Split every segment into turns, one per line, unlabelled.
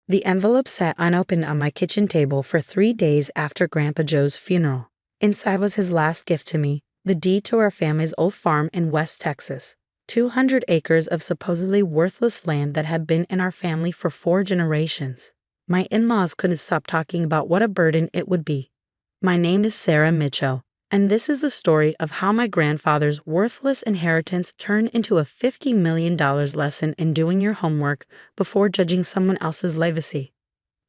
The envelope sat unopened on my kitchen table for 3 days after Grandpa Joe's funeral. Inside was his last gift to me, the deed to our family's old farm in West Texas. 200 acres of supposedly worthless land that had been in our family for 4 generations. My in-laws couldn't stop talking about what a burden it would be. My name is Sarah Mitchell, and this is the story of how my grandfather's worthless inheritance turned into a $50 million lesson in doing your homework before judging someone else's legacy.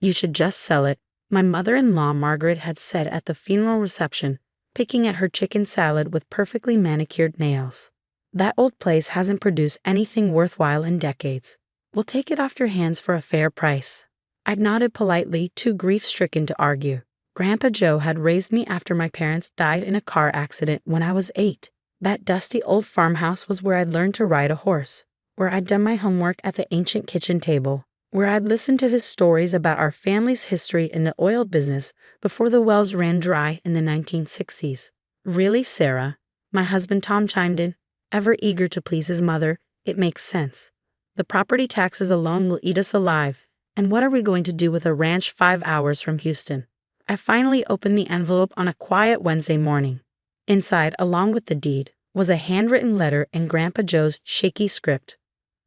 You should just sell it, my mother-in-law Margaret had said at the funeral reception, picking at her chicken salad with perfectly manicured nails. That old place hasn't produced anything worthwhile in decades. We'll take it off your hands for a fair price. I nodded politely, too grief-stricken to argue. Grandpa Joe had raised me after my parents died in a car accident when I was 8. That dusty old farmhouse was where I'd learned to ride a horse, where I'd done my homework at the ancient kitchen table, where I'd listened to his stories about our family's history in the oil business before the wells ran dry in the 1960s. Really, Sarah? My husband Tom chimed in, ever eager to please his mother. It makes sense. The property taxes alone will eat us alive. And what are we going to do with a ranch 5 hours from Houston? I finally opened the envelope on a quiet Wednesday morning. Inside, along with the deed, was a handwritten letter in Grandpa Joe's shaky script.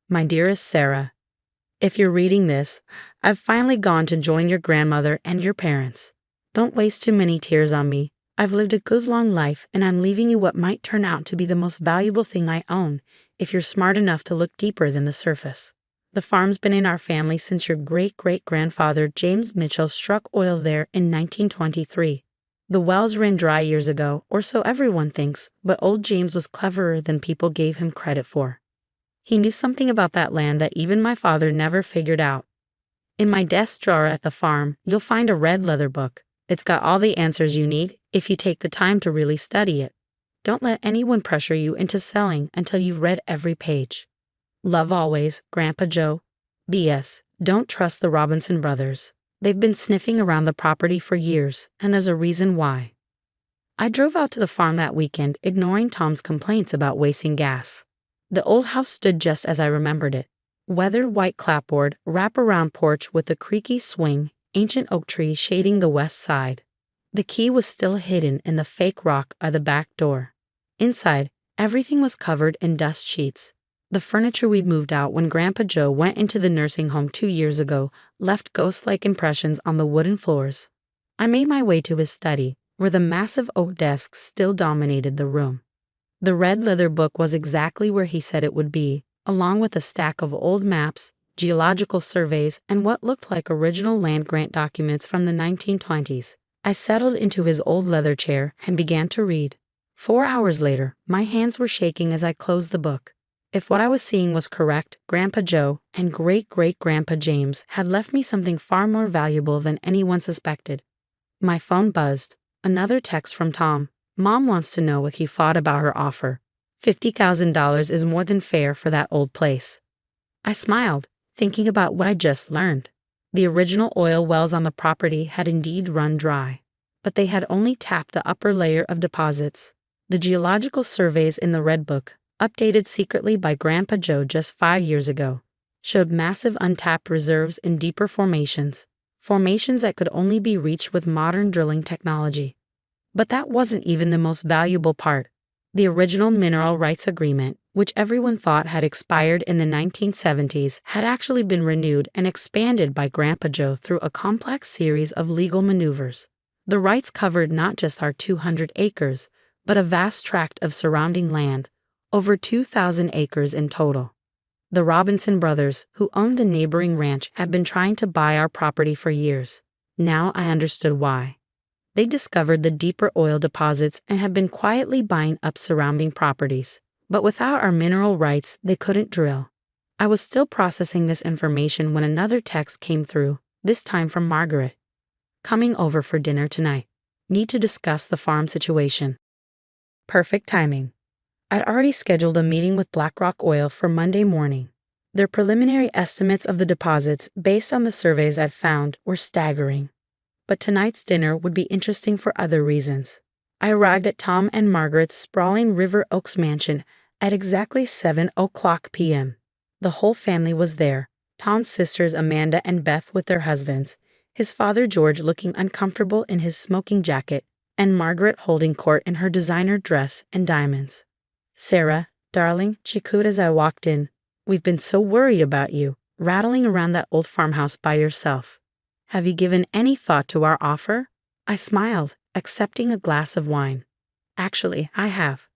My dearest Sarah, if you're reading this, I've finally gone to join your grandmother and your parents. Don't waste too many tears on me. I've lived a good long life, and I'm leaving you what might turn out to be the most valuable thing I own, if you're smart enough to look deeper than the surface. The farm's been in our family since your great-great-grandfather James Mitchell struck oil there in 1923. The wells ran dry years ago, or so everyone thinks, but old James was cleverer than people gave him credit for. He knew something about that land that even my father never figured out. In my desk drawer at the farm, you'll find a red leather book. It's got all the answers you need if you take the time to really study it. Don't let anyone pressure you into selling until you've read every page. Love always, Grandpa Joe. B.S. Don't trust the Robinson brothers. They've been sniffing around the property for years, and there's a reason why. I drove out to the farm that weekend, ignoring Tom's complaints about wasting gas. The old house stood just as I remembered it. Weathered white clapboard, wrap-around porch with a creaky swing, ancient oak tree shading the west side. The key was still hidden in the fake rock by the back door. Inside, everything was covered in dust sheets. The furniture we'd moved out when Grandpa Joe went into the nursing home 2 years ago left ghost-like impressions on the wooden floors. I made my way to his study, where the massive oak desk still dominated the room. The red leather book was exactly where he said it would be, along with a stack of old maps, geological surveys, and what looked like original land grant documents from the 1920s. I settled into his old leather chair and began to read. 4 hours later, my hands were shaking as I closed the book. If what I was seeing was correct, Grandpa Joe and great-great-grandpa James had left me something far more valuable than anyone suspected. My phone buzzed. Another text from Tom. Mom wants to know what he thought about her offer. $50,000 is more than fair for that old place. I smiled, thinking about what I just learned. The original oil wells on the property had indeed run dry, but they had only tapped the upper layer of deposits. The geological surveys in the Red Book, updated secretly by Grandpa Joe just 5 years ago, showed massive untapped reserves in deeper formations that could only be reached with modern drilling technology. But that wasn't even the most valuable part. The original mineral rights agreement, which everyone thought had expired in the 1970s, had actually been renewed and expanded by Grandpa Joe through a complex series of legal maneuvers. The rights covered not just our 200 acres, but a vast tract of surrounding land, over 2,000 acres in total. The Robinson brothers, who owned the neighboring ranch, had been trying to buy our property for years. Now I understood why. They discovered the deeper oil deposits and had been quietly buying up surrounding properties. But without our mineral rights, they couldn't drill. I was still processing this information when another text came through, this time from Margaret. Coming over for dinner tonight. Need to discuss the farm situation. Perfect timing. I'd already scheduled a meeting with BlackRock Oil for Monday morning. Their preliminary estimates of the deposits, based on the surveys I'd found, were staggering. But tonight's dinner would be interesting for other reasons. I arrived at Tom and Margaret's sprawling River Oaks mansion at exactly 7:00 p.m. The whole family was there. Tom's sisters Amanda and Beth with their husbands, his father George looking uncomfortable in his smoking jacket, and Margaret holding court in her designer dress and diamonds. "Sarah, darling," she cooed as I walked in, "we've been so worried about you, rattling around that old farmhouse by yourself. Have you given any thought to our offer?" I smiled, accepting a glass of wine. "Actually, I have.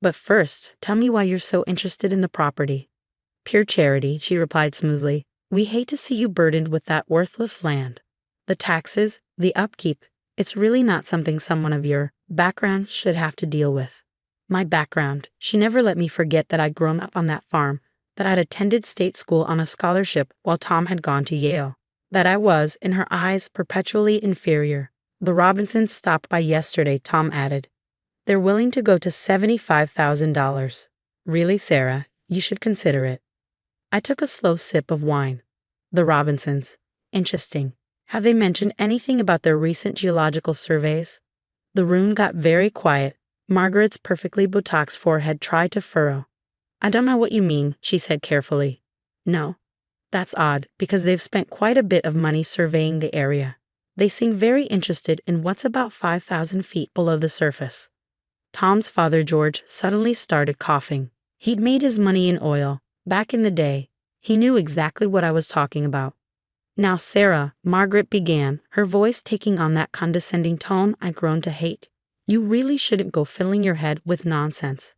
But first, tell me why you're so interested in the property." "Pure charity," she replied smoothly. "We hate to see you burdened with that worthless land. The taxes, the upkeep, it's really not something someone of your background should have to deal with." My background. She never let me forget that I'd grown up on that farm, that I'd attended state school on a scholarship while Tom had gone to Yale, that I was, in her eyes, perpetually inferior. "The Robinsons stopped by yesterday," Tom added. "They're willing to go to $75,000. Really, Sarah, you should consider it." I took a slow sip of wine. "The Robinsons. Interesting. Have they mentioned anything about their recent geological surveys?" The room got very quiet. Margaret's perfectly Botoxed forehead tried to furrow. "I don't know what you mean," she said carefully. "No. That's odd, because they've spent quite a bit of money surveying the area. They seem very interested in what's about 5,000 feet below the surface." Tom's father, George, suddenly started coughing. He'd made his money in oil. Back in the day, he knew exactly what I was talking about. "Now, Sarah," Margaret began, her voice taking on that condescending tone I'd grown to hate, "you really shouldn't go filling your head with nonsense.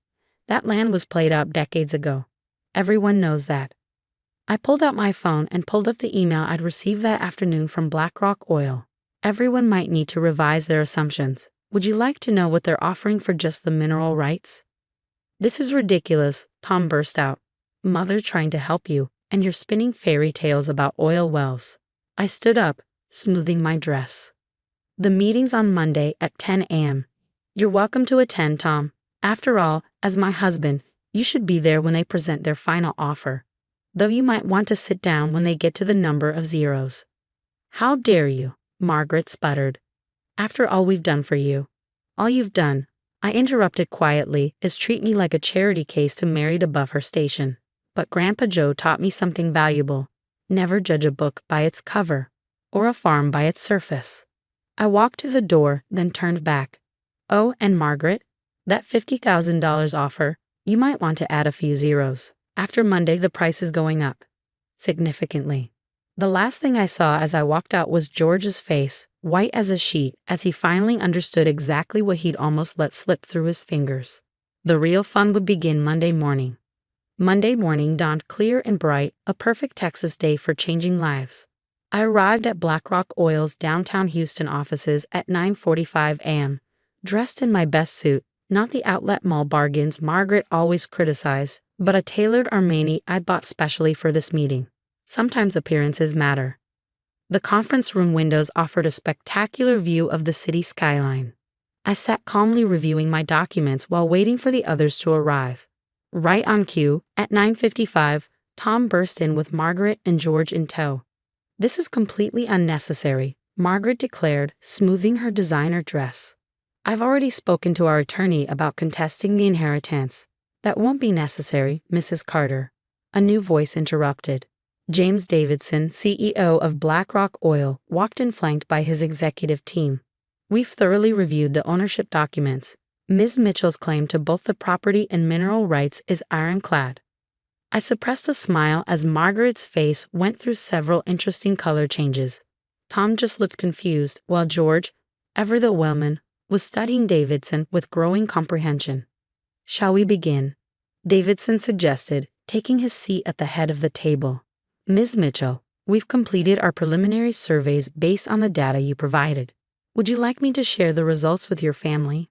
That land was played out decades ago. Everyone knows that." I pulled out my phone and pulled up the email I'd received that afternoon from BlackRock Oil. "Everyone might need to revise their assumptions. Would you like to know what they're offering for just the mineral rights?" "This is ridiculous," Tom burst out. "Mother trying to help you, and you're spinning fairy tales about oil wells." I stood up, smoothing my dress. "The meeting's on Monday at 10 a.m. You're welcome to attend, Tom. After all, as my husband, you should be there when they present their final offer. Though you might want to sit down when they get to the number of zeros." "How dare you?" Margaret sputtered. "After all we've done for you." "All you've done," I interrupted quietly, "is treat me like a charity case to married above her station. But Grandpa Joe taught me something valuable. Never judge a book by its cover, or a farm by its surface." I walked to the door, then turned back. "Oh, and Margaret, that $50,000 offer, you might want to add a few zeros. After Monday, the price is going up significantly." The last thing I saw as I walked out was George's face, white as a sheet, as he finally understood exactly what he'd almost let slip through his fingers. The real fun would begin Monday morning. Monday morning dawned clear and bright, a perfect Texas day for changing lives. I arrived at BlackRock Oil's downtown Houston offices at 9:45 a.m., dressed in my best suit, not the outlet mall bargains Margaret always criticized, but a tailored Armani I'd bought specially for this meeting. Sometimes appearances matter. The conference room windows offered a spectacular view of the city skyline. I sat calmly reviewing my documents while waiting for the others to arrive. Right on cue, at 9:55, Tom burst in with Margaret and George in tow. "This is completely unnecessary," Margaret declared, smoothing her designer dress. "I've already spoken to our attorney about contesting the inheritance." "That won't be necessary, Mrs. Carter," a new voice interrupted. James Davidson, CEO of BlackRock Oil, walked in flanked by his executive team. "We've thoroughly reviewed the ownership documents. Ms. Mitchell's claim to both the property and mineral rights is ironclad." I suppressed a smile as Margaret's face went through several interesting color changes. Tom just looked confused, while George, ever the wellman, was studying Davidson with growing comprehension. "Shall we begin?" Davidson suggested, taking his seat at the head of the table. "Ms. Mitchell, we've completed our preliminary surveys based on the data you provided. Would you like me to share the results with your family?"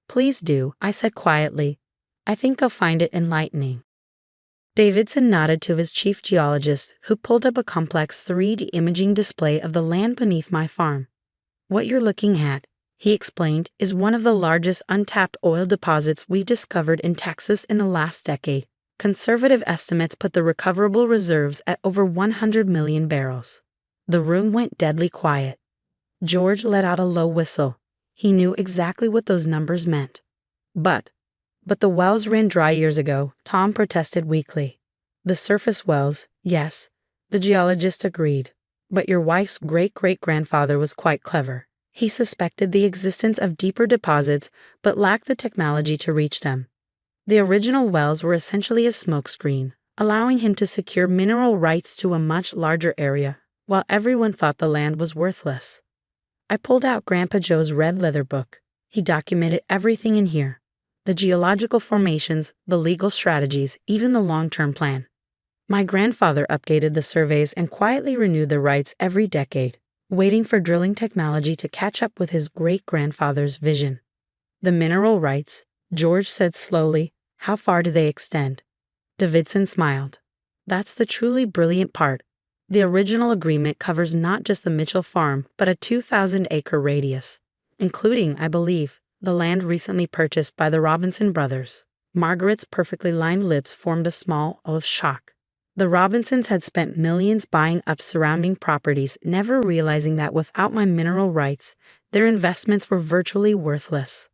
"Please do," I said quietly. "I think I'll find it enlightening." Davidson nodded to his chief geologist, who pulled up a complex 3D imaging display of the land beneath my farm. "What you're looking at," he explained, "is one of the largest untapped oil deposits we discovered in Texas in the last decade. Conservative estimates put the recoverable reserves at over 100 million barrels." The room went deadly quiet. George let out a low whistle. He knew exactly what those numbers meant. But the wells ran dry years ago," Tom protested weakly. "The surface wells, yes. The geologist agreed. But your wife's great-great-grandfather was quite clever. He suspected the existence of deeper deposits but lacked the technology to reach them. The original wells were essentially a smokescreen, allowing him to secure mineral rights to a much larger area, while everyone thought the land was worthless. I pulled out Grandpa Joe's red leather book. He documented everything in here. The geological formations, the legal strategies, even the long-term plan. My grandfather updated the surveys and quietly renewed the rights every decade, waiting for drilling technology to catch up with his great-grandfather's vision. The mineral rights, George said slowly, how far do they extend? Davidson smiled. That's the truly brilliant part. The original agreement covers not just the Mitchell farm, but a 2,000-acre radius, including, I believe, the land recently purchased by the Robinson brothers. Margaret's perfectly lined lips formed a smile of shock. The Robinsons had spent millions buying up surrounding properties, never realizing that without my mineral rights, their investments were virtually worthless.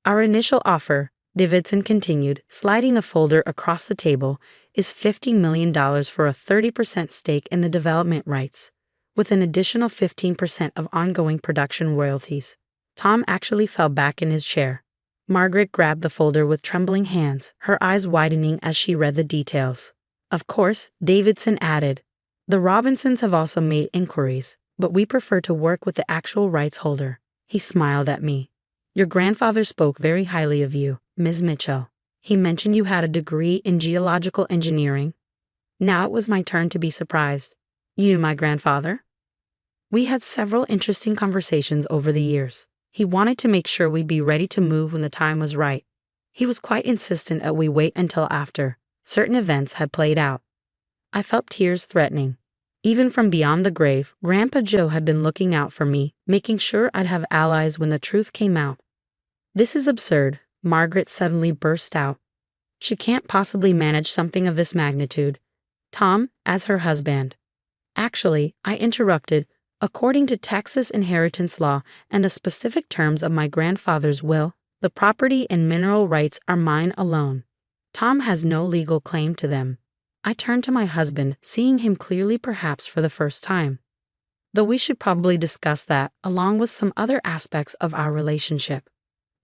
Our initial offer, Davidson continued, sliding a folder across the table, is $50 million for a 30% stake in the development rights, with an additional 15% of ongoing production royalties. Tom actually fell back in his chair. Margaret grabbed the folder with trembling hands, her eyes widening as she read the details. Of course, Davidson added, the Robinsons have also made inquiries, but we prefer to work with the actual rights holder. He smiled at me. Your grandfather spoke very highly of you, Ms. Mitchell. He mentioned you had a degree in geological engineering. Now it was my turn to be surprised. You knew my grandfather? We had several interesting conversations over the years. He wanted to make sure we'd be ready to move when the time was right. He was quite insistent that we wait until after certain events had played out. I felt tears threatening. Even from beyond the grave, Grandpa Joe had been looking out for me, making sure I'd have allies when the truth came out. This is absurd, Margaret suddenly burst out. She can't possibly manage something of this magnitude. Tom, as her husband. Actually, I interrupted, according to Texas inheritance law and the specific terms of my grandfather's will, the property and mineral rights are mine alone. Tom has no legal claim to them. I turned to my husband, seeing him clearly perhaps for the first time. Though we should probably discuss that, along with some other aspects of our relationship.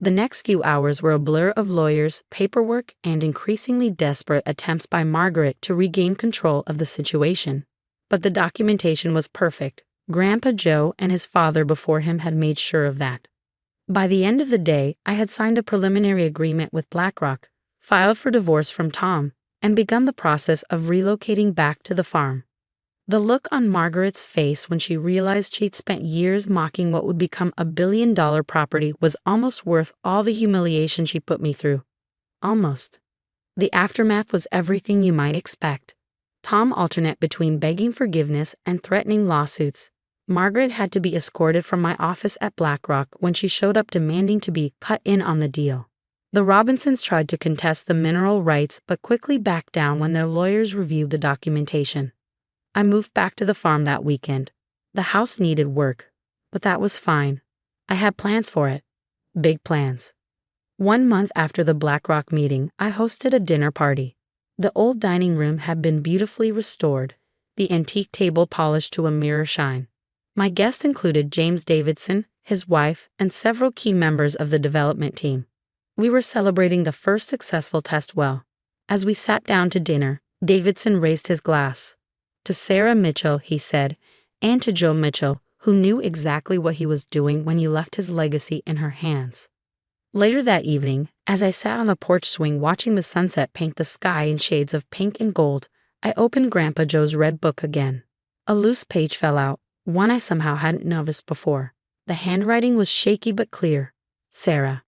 The next few hours were a blur of lawyers, paperwork, and increasingly desperate attempts by Margaret to regain control of the situation. But the documentation was perfect. Grandpa Joe and his father before him had made sure of that. By the end of the day, I had signed a preliminary agreement with BlackRock, filed for divorce from Tom, and begun the process of relocating back to the farm. The look on Margaret's face when she realized she'd spent years mocking what would become a billion-dollar property was almost worth all the humiliation she put me through. Almost. The aftermath was everything you might expect. Tom alternated between begging forgiveness and threatening lawsuits. Margaret had to be escorted from my office at BlackRock when she showed up demanding to be cut in on the deal. The Robinsons tried to contest the mineral rights but quickly backed down when their lawyers reviewed the documentation. I moved back to the farm that weekend. The house needed work, but that was fine. I had plans for it. Big plans. 1 month after the BlackRock meeting, I hosted a dinner party. The old dining room had been beautifully restored, the antique table polished to a mirror shine. My guests included James Davidson, his wife, and several key members of the development team. We were celebrating the first successful test well. As we sat down to dinner, Davidson raised his glass. To Sarah Mitchell, he said, and to Joe Mitchell, who knew exactly what he was doing when he left his legacy in her hands. Later that evening, as I sat on the porch swing watching the sunset paint the sky in shades of pink and gold, I opened Grandpa Joe's red book again. A loose page fell out, one I somehow hadn't noticed before. The handwriting was shaky but clear. Sarah.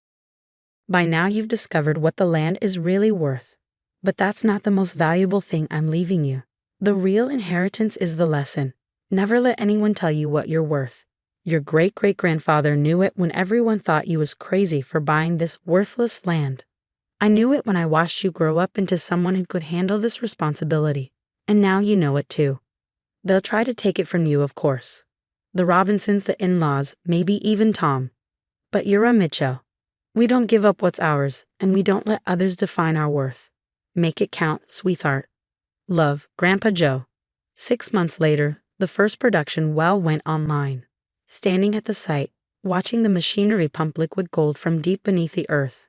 By now you've discovered what the land is really worth. But that's not the most valuable thing I'm leaving you. The real inheritance is the lesson. Never let anyone tell you what you're worth. Your great-great-grandfather knew it when everyone thought you was crazy for buying this worthless land. I knew it when I watched you grow up into someone who could handle this responsibility. And now you know it too. They'll try to take it from you, of course. The Robinsons, the in-laws, maybe even Tom. But you're a Mitchell. We don't give up what's ours, and we don't let others define our worth. Make it count, sweetheart. Love, Grandpa Joe. 6 months later, the first production well went online. Standing at the site, watching the machinery pump liquid gold from deep beneath the earth,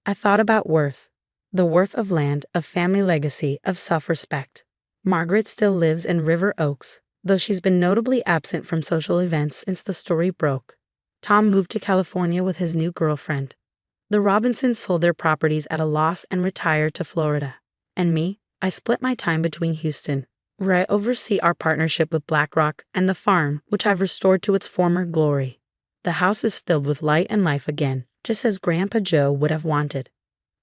I thought about worth. The worth of land, of family legacy, of self-respect. Margaret still lives in River Oaks, though she's been notably absent from social events since the story broke. Tom moved to California with his new girlfriend. The Robinsons sold their properties at a loss and retired to Florida. And me, I split my time between Houston, where I oversee our partnership with BlackRock, and the farm, which I've restored to its former glory. The house is filled with light and life again, just as Grandpa Joe would have wanted.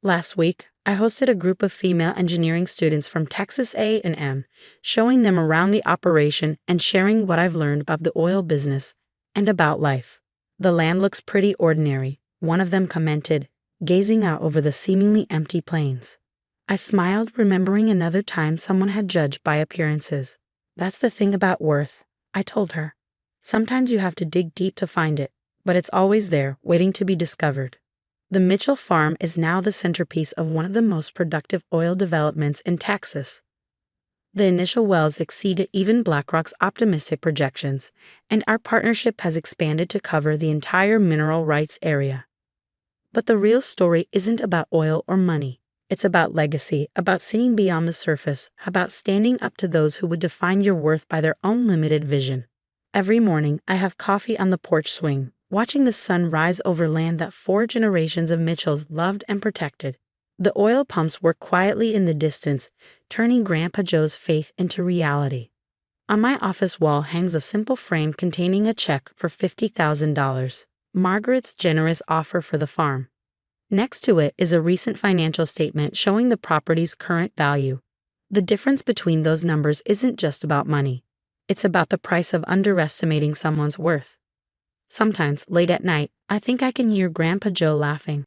Last week, I hosted a group of female engineering students from Texas A&M, showing them around the operation and sharing what I've learned about the oil business and about life. The land looks pretty ordinary, one of them commented, gazing out over the seemingly empty plains. I smiled, remembering another time someone had judged by appearances. That's the thing about worth, I told her. Sometimes you have to dig deep to find it, but it's always there, waiting to be discovered. The Mitchell farm is now the centerpiece of one of the most productive oil developments in Texas. The initial wells exceeded even BlackRock's optimistic projections, and our partnership has expanded to cover the entire mineral rights area. But the real story isn't about oil or money. It's about legacy, about seeing beyond the surface, about standing up to those who would define your worth by their own limited vision. Every morning, I have coffee on the porch swing, watching the sun rise over land that 4 generations of Mitchells loved and protected. The oil pumps work quietly in the distance, turning Grandpa Joe's faith into reality. On my office wall hangs a simple frame containing a check for $50,000, Margaret's generous offer for the farm. Next to it is a recent financial statement showing the property's current value. The difference between those numbers isn't just about money. It's about the price of underestimating someone's worth. Sometimes, late at night, I think I can hear Grandpa Joe laughing.